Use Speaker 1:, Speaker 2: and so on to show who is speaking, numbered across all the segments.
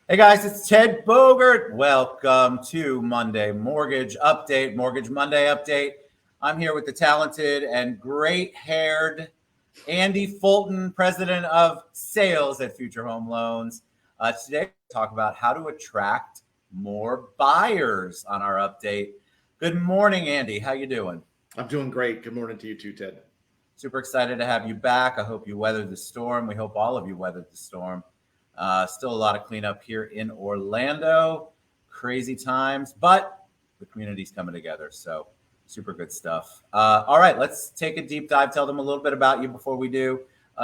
Speaker 1: Hey guys, it's Ted Bogert. Welcome to Monday Mortgage Update, Mortgage Monday Update. I'm here with the talented and great haired Andy Fulton, president of sales at Future Home Loans. Today, we'll talk about how to attract more buyers on our update. Good morning, Andy. How you doing?
Speaker 2: I'm doing great. Good morning to you too, Ted.
Speaker 1: Super excited to have you back. I hope you weathered the storm. We hope all of you weathered the storm. Still a lot of cleanup here in Orlando. Crazy times, but the community's coming together. So super good stuff. All right, let's take a deep dive. Tell them a little bit about you before we do,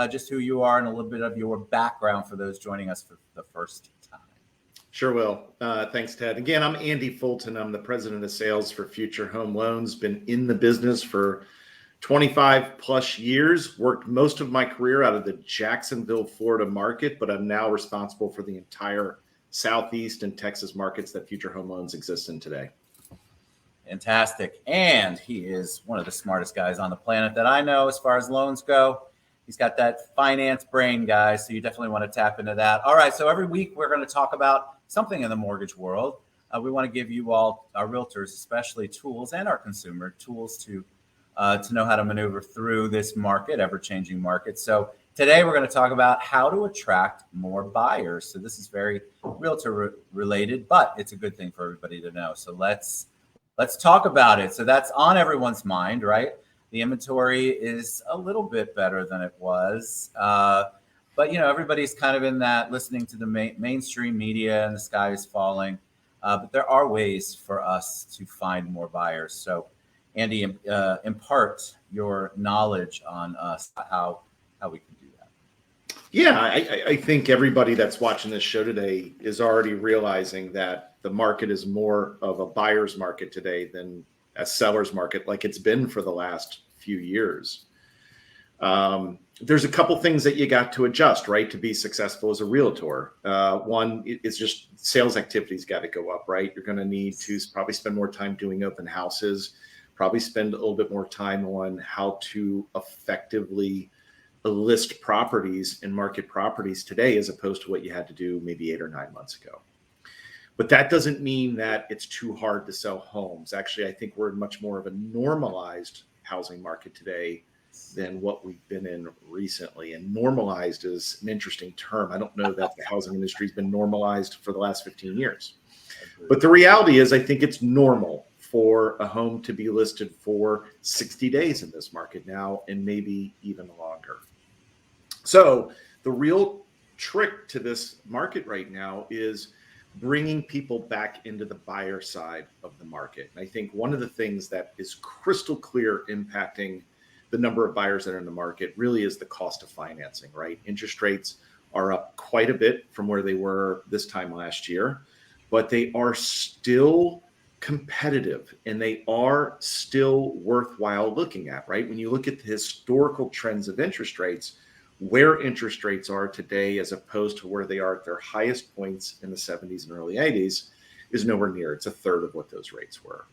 Speaker 1: just who you are and a little bit of your background for those joining us for the first time.
Speaker 2: Sure will. Thanks, Ted. Again, I'm Andy Fulton. I'm the president of sales for Future Home Loans. Been in the business for 25 plus years, worked most of my career out of the Jacksonville, Florida market, but I'm now responsible for the entire Southeast and Texas markets that Future Home Loans exist in today.
Speaker 1: Fantastic. And he is one of the smartest guys on the planet that I know as far as loans go. He's got that finance brain, guys. So you definitely want to tap into that. All right. So every week we're going to talk about something in the mortgage world. We want to give you all, our realtors, especially tools, and our consumer tools to know how to maneuver through this market, ever-changing market. So today we're going to talk about how to attract more buyers. So this is very realtor related, but it's a good thing for everybody to know. So let's talk about it. So that's on everyone's mind, right? The inventory is a little bit better than it was. But, everybody's kind of in that listening to the mainstream media and the sky is falling. But there are ways for us to find more buyers. So Andy, impart your knowledge on us, how we can do that.
Speaker 2: Yeah, I think everybody that's watching this show today is already realizing that the market is more of a buyer's market today than a seller's market like it's been for the last few years. There's a couple things that you got to adjust, right, to be successful as a realtor. One is just sales activity's got to go up, right? You're going to need to probably spend more time doing open houses, probably spend a little bit more time on how to effectively list properties and market properties today as opposed to what you had to do maybe 8 or 9 months ago. But that doesn't mean that it's too hard to sell homes. Actually, I think we're in much more of a normalized housing market today than what we've been in recently. And normalized is an interesting term. I don't know that the housing industry has been normalized for the last 15 years. But the reality is, I think it's normal for a home to be listed for 60 days in this market now, and maybe even longer. So the real trick to this market right now is bringing people back into the buyer side of the market. And I think one of the things that is crystal clear impacting the number of buyers that are in the market really is the cost of financing, right? Interest rates are up quite a bit from where they were this time last year, but they are still competitive and they are still worthwhile looking at, right? When you look at the historical trends of interest rates, where interest rates are today as opposed to where they are at their highest points in the 70s and early 80s is nowhere near. It's a third of what those rates were.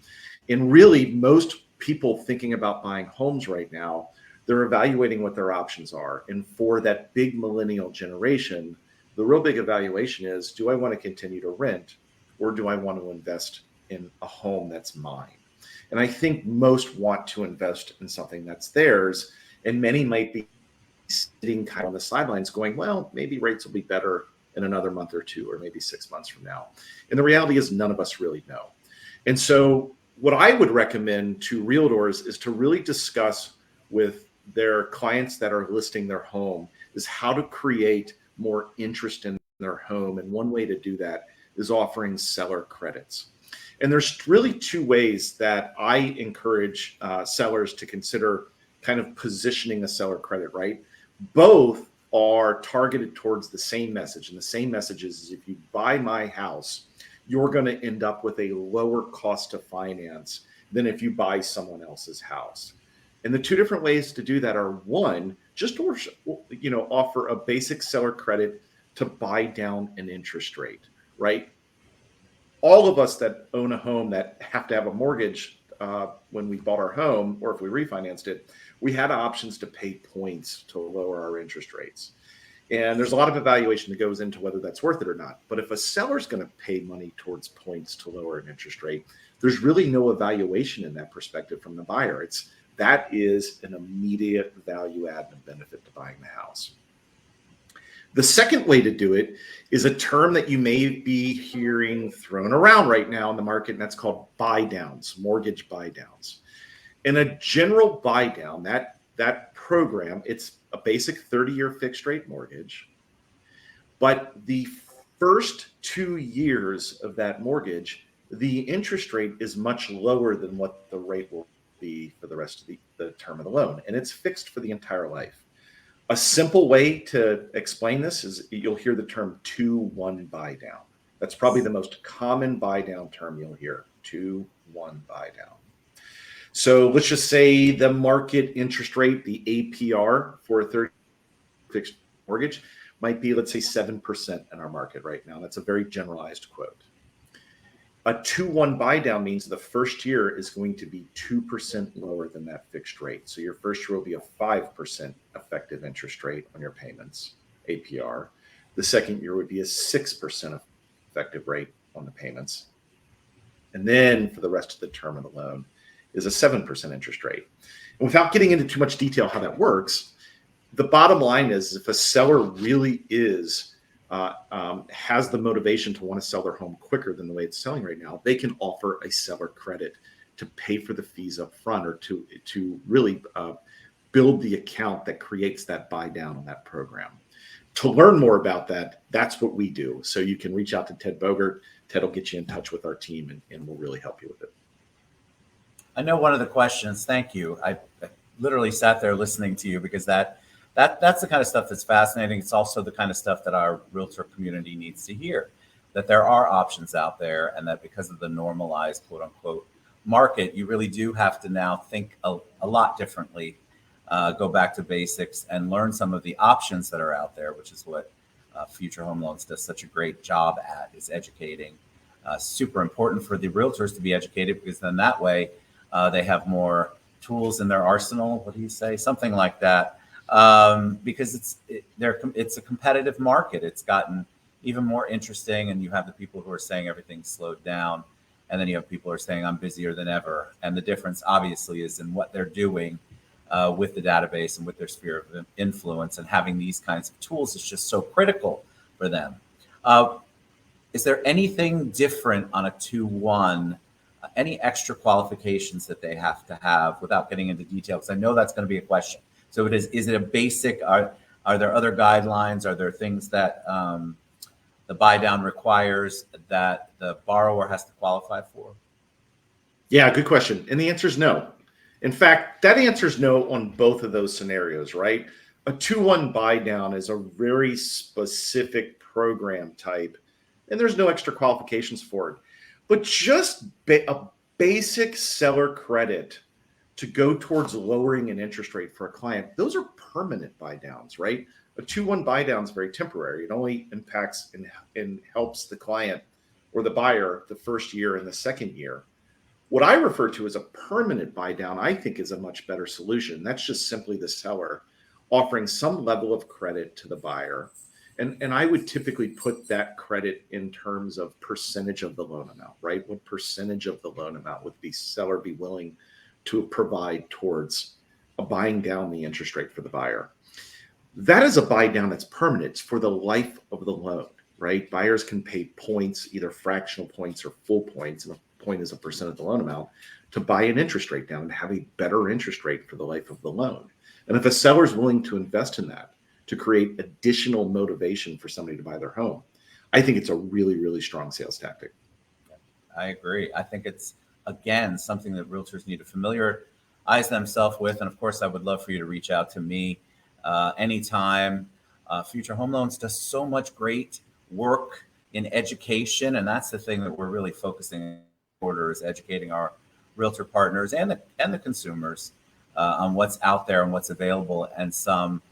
Speaker 2: And really, most people thinking about buying homes right now, they're evaluating what their options are. And for that big millennial generation, the real big evaluation is, do I want to continue to rent or do I want to invest in a home that's mine? And I think most want to invest in something that's theirs. And many might be sitting kind of on the sidelines going, well, maybe rates will be better in another month or two, or maybe 6 months from now. And the reality is none of us really know. And so what I would recommend to realtors is to really discuss with their clients that are listing their home is how to create more interest in their home. And one way to do that is offering seller credits. And there's really two ways that I encourage sellers to consider kind of positioning a seller credit, right? Both are targeted towards the same message. And the same message is if you buy my house, you're going to end up with a lower cost of finance than if you buy someone else's house. And the two different ways to do that are, one, just offer a basic seller credit to buy down an interest rate, right? All of us that own a home that have to have a mortgage when we bought our home, or if we refinanced it, we had options to pay points to lower our interest rates. And there's a lot of evaluation that goes into whether that's worth it or not. But if a seller's going to pay money towards points to lower an interest rate, there's really no evaluation in that perspective from the buyer. That is an immediate value add and benefit to buying the house. The second way to do it is a term that you may be hearing thrown around right now in the market, and that's called buy downs, mortgage buy downs. In a general buy down, that program, it's a basic 30-year fixed rate mortgage, but the first 2 years of that mortgage, the interest rate is much lower than what the rate will be for the rest of the term of the loan, and it's fixed for the entire life. A simple way to explain this is you'll hear the term 2-1 buy down. That's probably the most common buy down term you'll hear, 2-1 buy down. So let's just say the market interest rate, the APR for a 30 fixed mortgage might be, let's say 7% in our market right now. That's a very generalized quote. A 2-1 buy down means the first year is going to be 2% lower than that fixed rate. So your first year will be a 5% effective interest rate on your payments, APR. The second year would be a 6% effective rate on the payments. And then for the rest of the term of the loan is a 7% interest rate. And without getting into too much detail how that works, the bottom line is if a seller really has the motivation to want to sell their home quicker than the way it's selling right now, they can offer a seller credit to pay for the fees up front, or to really build the account that creates that buy down on that program. To learn more about that, that's what we do. So you can reach out to Ted Bogert. Ted will get you in touch with our team, and we'll really help you with it.
Speaker 1: I know one of the questions, thank you. I literally sat there listening to you because that's the kind of stuff that's fascinating. It's also the kind of stuff that our realtor community needs to hear, that there are options out there, and that because of the normalized quote unquote market, you really do have to now think a lot differently, go back to basics and learn some of the options that are out there, which is what Future Home Loans does such a great job at, is educating. Super important for the realtors to be educated, because then that way they have more tools in their arsenal. What do you say? Something like that. Because it's a competitive market. It's gotten even more interesting, and you have the people who are saying everything's slowed down, and then you have people who are saying I'm busier than ever. And the difference obviously is in what they're doing with the database and with their sphere of influence, and having these kinds of tools is just so critical for them. Is there anything different on a 2-1? Any extra qualifications that they have to have, without getting into detail? Because I know that's going to be a question. So is it a basic? Are there other guidelines? Are there things that the buy down requires that the borrower has to qualify for?
Speaker 2: Yeah, good question. And the answer is no. In fact, that answer is no on both of those scenarios, right? A 2-1 buy down is a very specific program type, and there's no extra qualifications for it. But just a basic seller credit to go towards lowering an interest rate for a client, those are permanent buy downs, right? A 2-1 buy down is very temporary. It only impacts and helps the client or the buyer the first year and the second year. What I refer to as a permanent buy down, I think, is a much better solution. That's just simply the seller offering some level of credit to the buyer. And I would typically put that credit in terms of percentage of the loan amount, right? What percentage of the loan amount would the seller be willing to provide towards buying down the interest rate for the buyer? That is a buy down that's permanent. It's for the life of the loan, right? Buyers can pay points, either fractional points or full points, and a point is a percent of the loan amount, to buy an interest rate down and have a better interest rate for the life of the loan. And if a seller is willing to invest in that to create additional motivation for somebody to buy their home, I think it's a really, really strong sales tactic.
Speaker 1: I agree. I think it's, again, something that realtors need to familiarize themselves with. And of course, I would love for you to reach out to me anytime. Future Home Loans does so much great work in education, and that's the thing that we're really focusing on, is educating our realtor partners and the consumers on what's out there and what's available, and some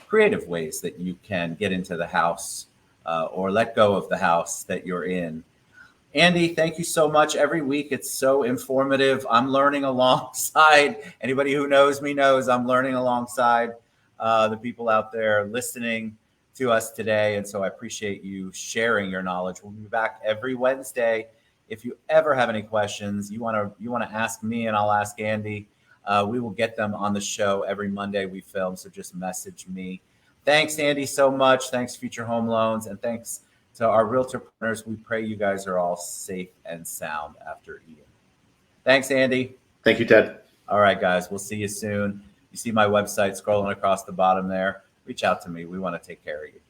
Speaker 1: creative ways that you can get into the house or let go of the house that you're in. Andy, thank you so much. Every week it's so informative. I'm learning alongside. Anybody who knows me knows I'm learning alongside the people out there listening to us today. And so I appreciate you sharing your knowledge. We'll be back every Wednesday. If you ever have any questions you want to ask me, and I'll ask Andy, we will get them on the show every Monday we film. So just message me. Thanks, Andy, so much. Thanks, Future Home Loans. And thanks to our realtor partners. We pray you guys are all safe and sound after Ian. Thanks, Andy.
Speaker 2: Thank you, Ted.
Speaker 1: All right, guys, we'll see you soon. You see my website scrolling across the bottom there. Reach out to me. We want to take care of you.